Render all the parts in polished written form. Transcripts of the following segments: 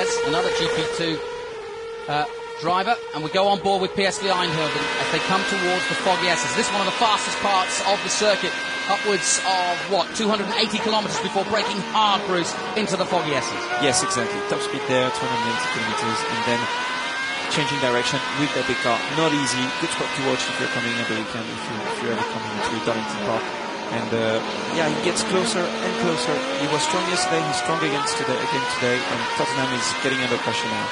Perez, another GP2 driver, and we go on board with PSV Eindhoven as they come towards the Foggy S's. This is one of the fastest parts of the circuit, upwards of, 280 kilometres before braking hard, Bruce, into the Foggy S's. Yes, exactly. Top speed there, 280 kilometres, and then changing direction with their big car. Not easy. Good spot to watch if you're coming every weekend, if you're ever coming to Donington Park. And yeah, he gets closer and closer. He was strong yesterday, he's strong again today, and Tottenham is getting under pressure now.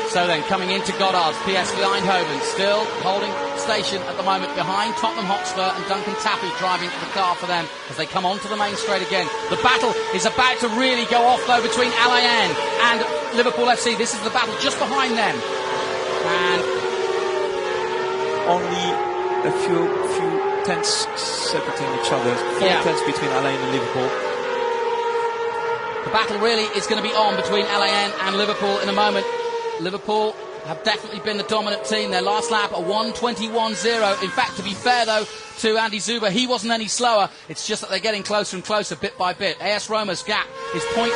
So then, coming into Goddard's, PSV Eindhoven still holding station at the moment behind Tottenham Hotspur, and Duncan Tappy driving the car for them as they come onto the main straight again. The battle is about to really go off, though, between Alain and Liverpool FC. This is the battle just behind them. And only a few tenths separating each other. 4 tenths between Alain and Liverpool. The battle really is going to be on between Alain and Liverpool in a moment. Liverpool have definitely been the dominant team. Their last lap, a 1:21.0. In fact, to be fair, though, to Andy Zuber, he wasn't any slower. It's just that they're getting closer and closer bit by bit. AS Roma's gap is 0.4.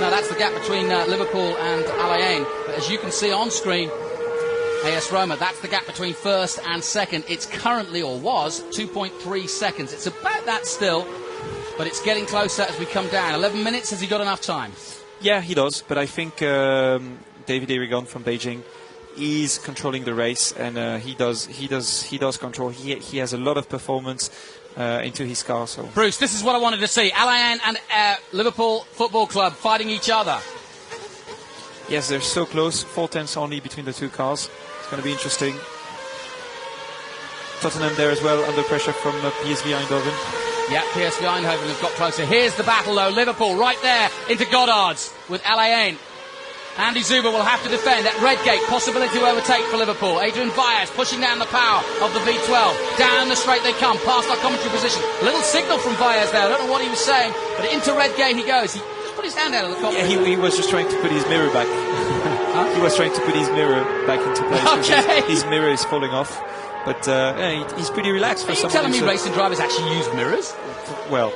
No, that's the gap between Liverpool and Alain. But as you can see on screen, AS Roma, that's the gap between first and second. It's currently, or was, 2.3 seconds. It's about that still, but it's getting closer as we come down. 11 minutes, has he got enough time? Yeah, he does, but I think David Erigon from Beijing is controlling the race, and he does control. He has a lot of performance into his car. So, Bruce, this is what I wanted to see: Alain and Liverpool Football Club fighting each other. Yes, they're so close. 4 tenths only between the two cars. It's going to be interesting. Tottenham there as well, under pressure from PSV Eindhoven. Yeah, PSV Eindhoven have got closer. Here's the battle, though. Liverpool right there into Goddard's with Alain. Andy Zuber will have to defend at Redgate. Possibility to overtake for Liverpool. Adrian Vias pushing down the power of the V12. Down the straight they come, past our commentary position. A little signal from Vias there. I don't know what he was saying, but into Redgate he goes. He just put his hand out of the commentary. Yeah, he was just trying to put his mirror back. Huh? He was trying to put his mirror back into place. Okay. His mirror is falling off. But yeah, he's pretty relaxed for someone. Are you telling me racing drivers actually use mirrors? Well,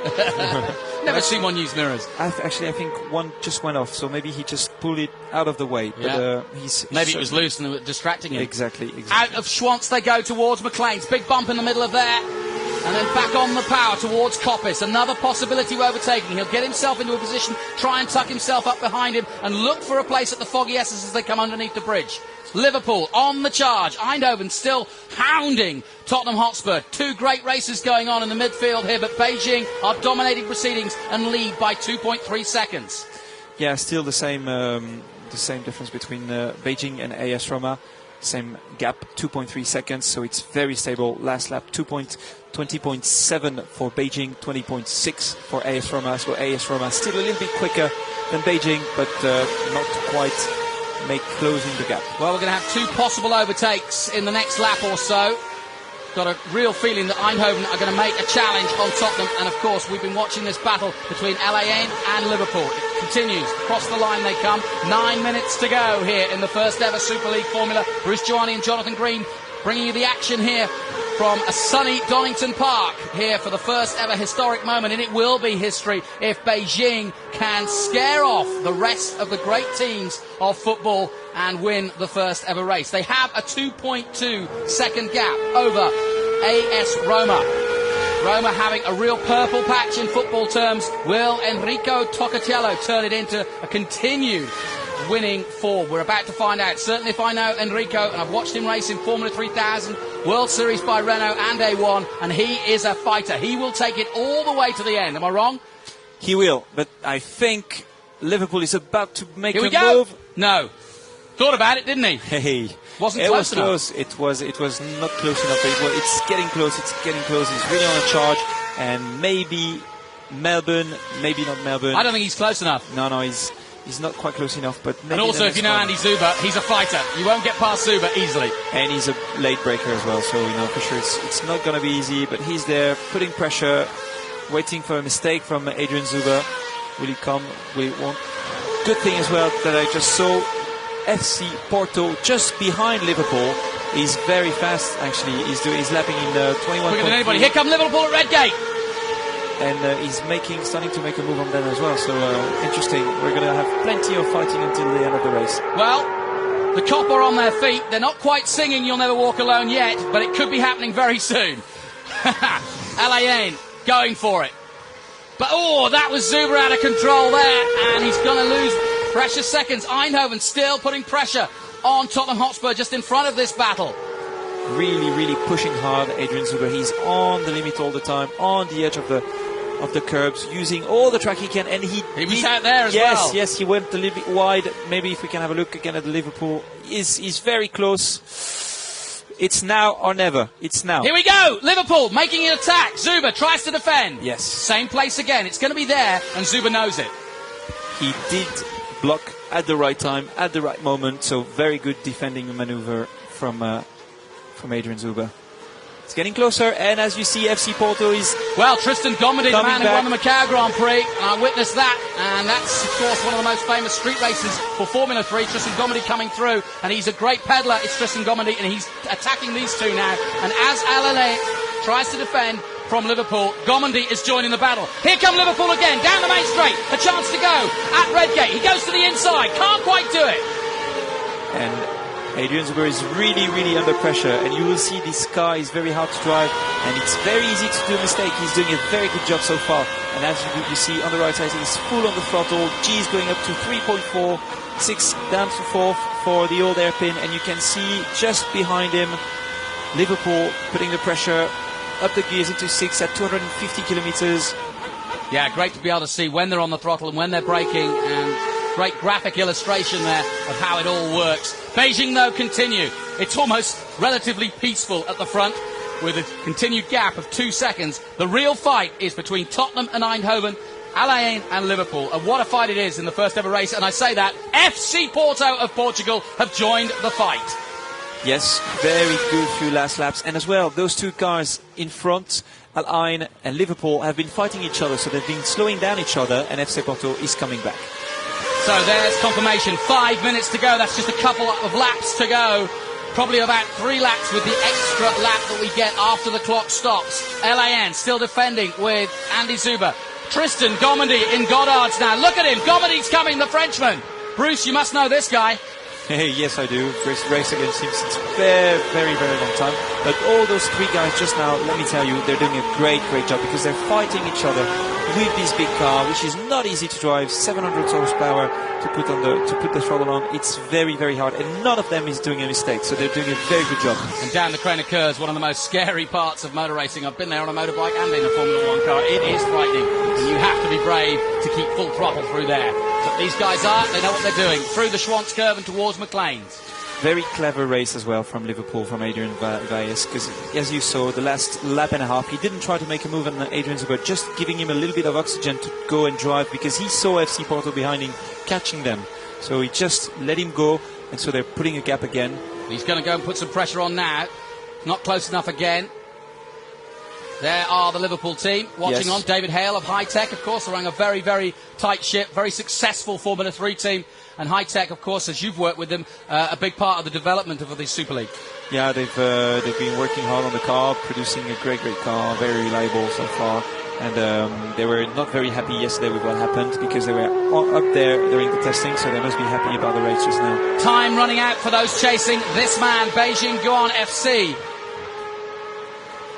never seen one use mirrors. I think one just went off, so maybe he just pulled it out of the way. Yeah. But maybe it was loose and distracting him. Exactly. Out of Schwantz they go towards McLean's. Big bump in the middle of there. And then back on the power towards Koppis. Another possibility of overtaking. He'll get himself into a position, try and tuck himself up behind him, and look for a place at the Foggy S's as they come underneath the bridge. Liverpool on the charge. Eindhoven still hounding Tottenham Hotspur. 2 great races going on in the midfield here, but Beijing are dominating proceedings and lead by 2.3 seconds. Yeah, still the same difference between Beijing and AS Roma. Same gap, 2.3 seconds, so it's very stable. Last lap, 20.7 for Beijing, 20.6 for AS Roma. So AS Roma still a little bit quicker than Beijing, but not quite closing the gap. Well, we're going to have 2 possible overtakes in the next lap or so. Got a real feeling that Eindhoven are going to make a challenge on Tottenham, and of course we've been watching this battle between Alain and Liverpool. It continues. Across the line they come. 9 minutes to go here in the first ever Super League Formula. Bruce Joanny and Jonathan Green bringing you the action here from a sunny Donington Park here for the first ever historic moment, and it will be history if Beijing can scare off the rest of the great teams of football and win the first ever race. They have a 2.2 second gap over AS Roma. Roma having a real purple patch in football terms. Will Enrico Toccatello turn it into a continued winning form? We're about to find out. Certainly if I know Enrico, and I've watched him race in Formula 3000, World Series by Renault and A1, and he is a fighter. He will take it all the way to the end. Am I wrong? He will, but I think Liverpool is about to make Here we a go. move. No. Thought about it, didn't he? Hey. Wasn't close enough. Close. It was not close enough. It's getting close. It's getting close. He's really on a charge, and maybe Melbourne, maybe not Melbourne. I don't think he's close enough. No, he's not quite close enough. But maybe and also, if you know Andy Zuber, he's a fighter. You won't get past Zuber easily. And he's a late breaker as well, so for sure it's not going to be easy. But he's there, putting pressure, waiting for a mistake from Adrian Zuber. Will he come? Will he won't? Good thing as well that I just saw FC Porto just behind Liverpool. He's very fast, actually. He's lapping in 21. Quicker than anybody. Here come Liverpool at Redgate. and he's starting to make a move on them as well. So interesting. We're going to have plenty of fighting until the end of the race. Well, the COP are on their feet. They're not quite singing "You'll Never Walk Alone" yet, but it could be happening very soon. Alain going for it. But, oh, that was Zuber out of control there, and he's going to lose precious seconds. Eindhoven still putting pressure on Tottenham Hotspur just in front of this battle. Really, really pushing hard, Adrian Zuber. He's on the limit all the time, on the edge of the curbs, using all the track he can, and he was out there as well. Yes, he went a little bit wide. Maybe if we can have a look again at the Liverpool, he's very close. It's now or never. It's now. Here we go. Liverpool making an attack. Zuber tries to defend. Yes. Same place again. It's going to be there, and Zuber knows it. He did block at the right time, at the right moment. So very good defending maneuver from Adrian Zuber. It's getting closer, and as you see, FC Porto is... Well, Tristan Gomedy, the man who back. won the Macau Grand Prix, and I witnessed that, and that's, of course, one of the most famous street races for Formula 3. Tristan Gomedy coming through, and he's a great peddler. It's Tristan Gomedy, and he's attacking these two now. And as Alain tries to defend from Liverpool, Gomedy is joining the battle. Here come Liverpool again, down the main straight, a chance to go at Redgate. He goes to the inside, can't quite do it. And Adrian Zuber is really, really under pressure, and you will see this car is very hard to drive, and it's very easy to do a mistake. He's doing a very good job so far, and as you see on the right side, he's full on the throttle. G is going up to 3.4, 6 down to 4 for the old hairpin, and you can see just behind him Liverpool putting the pressure up the gears into 6 at 250 kilometers. Yeah, great to be able to see when they're on the throttle and when they're braking, and great graphic illustration there of how it all works. Beijing, though, continue. It's almost relatively peaceful at the front with a continued gap of 2 seconds. The real fight is between Tottenham and Eindhoven, Alain and Liverpool. And what a fight it is in the first ever race. And I say that FC Porto of Portugal have joined the fight. Yes, very good few last laps. And as well, those two cars in front, Alain and Liverpool, have been fighting each other. So they've been slowing down each other, and FC Porto is coming back. So there's confirmation. 5 minutes to go. That's just a couple of laps to go. Probably about 3 laps with the extra lap that we get after the clock stops. LAN still defending with Andy Zuber. Tristan Gomedy in Goddard's now. Look at him. Gomedy's coming, the Frenchman. Bruce, you must know this guy. Hey, yes, I do. Race against him since very, very, very long time. But all those 3 guys just now, let me tell you, they're doing a great, great job because they're fighting each other with this big car, which is not easy to drive. 700 horsepower to put the throttle on. It's very, very hard, and none of them is doing a mistake. So they're doing a very good job. And down the Craner Curves, one of the most scary parts of motor racing. I've been there on a motorbike and in a Formula 1 car. It is frightening, and you have to be brave to keep full throttle through there. But these guys they know what they're doing. Through the Schwantz curve and towards McLean's. Very clever race as well from Liverpool, from Adrian Valles, because as you saw, the last lap and a half, he didn't try to make a move on Adrian Zuber, just giving him a little bit of oxygen to go and drive, because he saw FC Porto behind him catching them. So he just let him go, and so they're putting a gap again. He's going to go and put some pressure on now. Not close enough again. There are the Liverpool team watching on. David Hale of High Tech, of course, running a very, very tight ship, very successful Formula 3 team. And High Tech, of course, as you've worked with them, a big part of the development of the Super League. Yeah, they've been working hard on the car, producing a great, great car, very reliable so far. And they were not very happy yesterday with what happened because they were up there during the testing, so they must be happy about the race just now. Time running out for those chasing this man, Beijing Guan FC.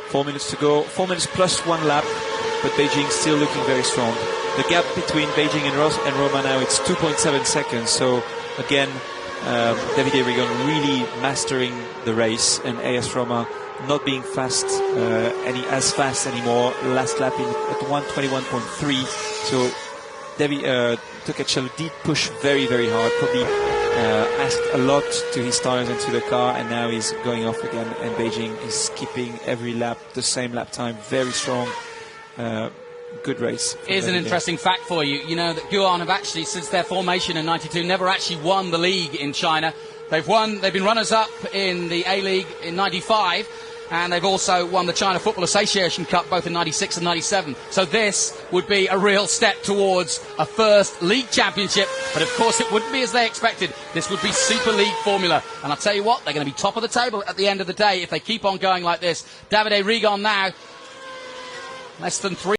4 minutes to go, 4 minutes plus 1 lap, but Beijing still looking very strong. The gap between Beijing and Roma now, it's 2.7 seconds. So again, Davide Rigon really mastering the race, and AS Roma not being as fast anymore. Last lap at 1:21.3. So Toccacello did push very, very hard. Probably asked a lot to his tires and to the car, and now he's going off again. And Beijing is keeping every lap the same lap time. Very strong. Good race. Here's an interesting fact for you. You know that Guan have actually, since their formation in '92, never actually won the league in China. They've been runners-up in the A-League in '95, and they've also won the China Football Association Cup both in '96 and '97. So this would be a real step towards a first league championship. But of course, it wouldn't be as they expected. This would be Super League formula. And I'll tell you what, they're going to be top of the table at the end of the day if they keep on going like this. Davide Rigon now, less than 3